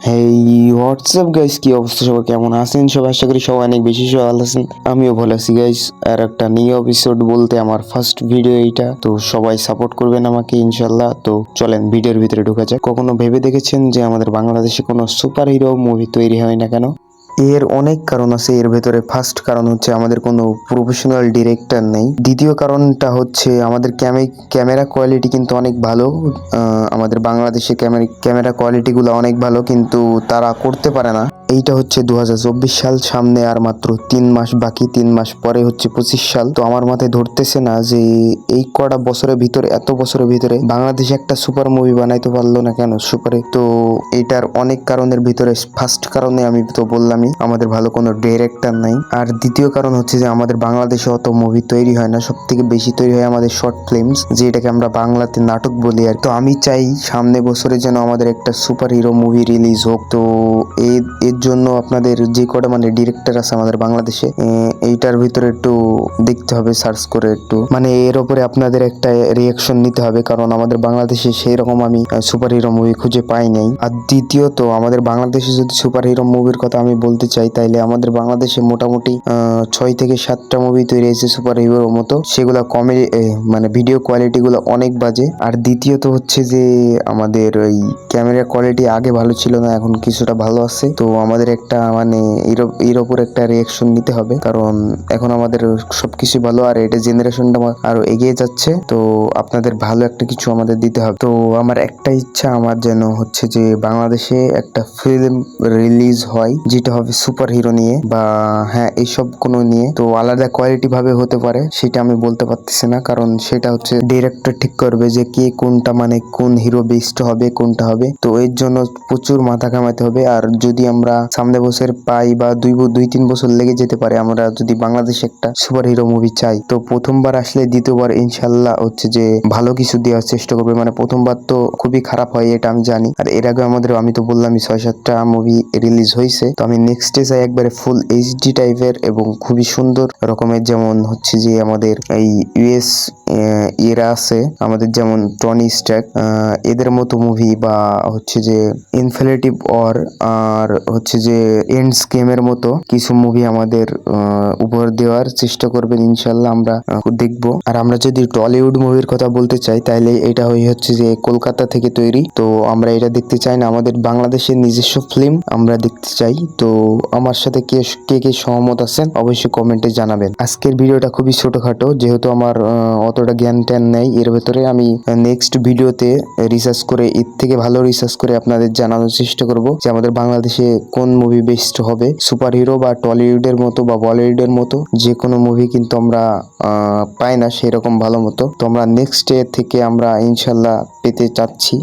হেই WhatsApp guys, কি অবস্থা? সবাই কেমন আছেন? সবাই আশা করি সবাই অনেক বেশি ভালো আছেন। আমিও ভালো আছি গাইস। আর একটা নিউ এপিসোড বলতে আমার ফার্স্ট ভিডিও এইটা, তো সবাই সাপোর্ট করবেন আমাকে ইনশাল্লাহ। তো চলেন ভিডিওর ভিতরে ঢোকা যাক। কখনো ভেবে দেখেছেন যে আমাদের বাংলাদেশে কোনো সুপার হিরো মুভি তৈরি হয় না কেন? এর অনেক কারণ আছে। এর ভেতরে ফার্স্ট কারণ হচ্ছে আমাদের কোনো প্রফেশনাল ডিরেক্টর নেই। দ্বিতীয় কারণটা হচ্ছে আমাদের ক্যামেরা কোয়ালিটি কিন্তু অনেক ভালো। আমাদের বাংলাদেশের ক্যামেরা কোয়ালিটিগুলো অনেক ভালো, কিন্তু তারা করতে পারে না। এইটা হচ্ছে 2024 সাল, সামনে আর মাত্র 3 মাস বাকি। 3 মাস পরে হচ্ছে 25 সাল। তো আমার মাথায় ধরতেছে না যে এই কটা বছরের ভিতরে, এত বছরের ভিতরে বাংলাদেশে একটা সুপার মুভি বানাইতে পারলো না কেন সুপারে। তো এটার অনেক কারণের ভিতরে ফার্স্ট কারণে আমি তো বললামই, আমাদের ভালো কোনো ডিরেক্টর নাই। আর দ্বিতীয় কারণ হচ্ছে যে আমাদের বাংলাদেশে অত মুভি তৈরি হয় না। সব থেকে বেশি তৈরি হয় আমাদের শর্ট ফিল্মস, যেটাকে আমরা বাংলাতে নাটক বলি। আর তো আমি চাই সামনে বছরে যেন আমাদের একটা সুপার হিরো মুভি রিলিজ হোক। তো এর জন্য আপনাদের যে কটা মানে ডিরেক্টর আছে আমাদের বাংলাদেশে, এইটার ভিতরে একটু দেখতে হবে, সার্চ করে একটু মানে এর উপরে আপনাদের একটা রিয়াকশন নিতে হবে, কারণ আমাদের বাংলাদেশে সেই রকম আমি সুপার হিরো মুভি খুঁজে পাই নাই। আর দ্বিতীয়ত আমাদের বাংলাদেশে যদি সুপার হিরো মুভির কথা আমি বলতে চাই, তাইলে আমাদের বাংলাদেশে মোটামুটি 6 থেকে 7টা মুভি তৈরি হয়েছে সুপার হিরোর মতো। সেগুলা কমেডি মানে ভিডিও কোয়ালিটি গুলো অনেক বাজে। আর দ্বিতীয়ত হচ্ছে যে আমাদের ওই ক্যামেরা কোয়ালিটি আগে ভালো ছিল না, এখন কিছুটা ভালো আছে। তো আমাদের একটা মানে এর ওপর একটা রিয়াকশন নিতে হবে, কারণ এখন আমাদের সবকিছু ভালো আর এটা জেনারেশনটা আরো এগিয়ে যাচ্ছে। তো আপনাদের ভালো একটা কিছু আমাদের দিতে হবে। তো আমার একটা ইচ্ছা, আমার যেন হচ্ছে যে বাংলাদেশে একটা ফিল্ম রিলিজ হয় যেটা হবে সুপার হিরো নিয়ে, বা হ্যাঁ এইসব কোনো নিয়ে। তো আলাদা কোয়ালিটি ভাবে হতে পারে, সেটা আমি বলতে পারতেছি না, কারণ সেটা হচ্ছে ডিরেক্টর ঠিক করবে যে কে কোনটা মানে কোন হিরো বেস্ট হবে, কোনটা হবে। তো এর জন্য প্রচুর মাথা কামাতে হবে। আর যদি আমরা সামনে বছর পাই বা 2-3 বছর লেগে যেতে পারে, আমরা যদি বাংলাদেশে একটা সুপার হিরো মুভি চাই, তো প্রথমবার আসলে দ্বিতীয়বার ইনশাল্লাহ হচ্ছে যে ভালো কিছু দেওয়ার চেষ্টা করবে। মানে প্রথমবার তো খুবই খারাপ হয়, এটা আমি জানি। আর এর আগে আমি তো বললামই 6-7টা মুভি রিলিজ হয়েছে। তো আমি নেক্সটে চাই একবারে ফুল এইচডি টাইপের এবং খুবই সুন্দর রকমের, যেমন হচ্ছে যে আমাদের এই ইউএস এরা আছে আমাদের, যেমন টনি স্টার্ক, এদের মতো মুভি, বা হচ্ছে যে ইনফিনিটি ওয়ার, আর হচ্ছে যে এন্ডস গেমের মতো কিছু মুভি আমাদের উপহার দেওয়ার চেষ্টা করবেন ইনশাল্লাহ, আমরা দেখবো। আর আমরা যদি টলিউড মুভির কথা বলতে চাই, তাহলে এটা হচ্ছে যে কলকাতা থেকে তৈরি। তো আমরা এটা দেখতে চাই না, আমাদের বাংলাদেশের নিজস্ব ফিল্ম আমরা দেখতে চাই। তো আমার সাথে কে কে কে সহমত আছেন অবশ্যই কমেন্টে জানাবেন। আজকের ভিডিওটা খুবই ছোটখাটো, যেহেতু আমার অতটা জ্ঞান ট্যান নেই এর ভেতরে। আমি নেক্সট ভিডিওতে রিসার্চ করে, এর থেকে ভালো রিসার্চ করে আপনাদের জানানোর চেষ্টা করব যে আমাদের বাংলাদেশে কোন মুভি বেস্ট হবে, সুপার হিরো বা টলিউডের মতো বা বলিউডের মতো। যে কোনো মুভি কিন্তু আমরা পাই না সেরকম ভালো মতো। তো আমরা নেক্সট ডে থেকে আমরা ইনশাল্লাহ পেতে চাচ্ছি।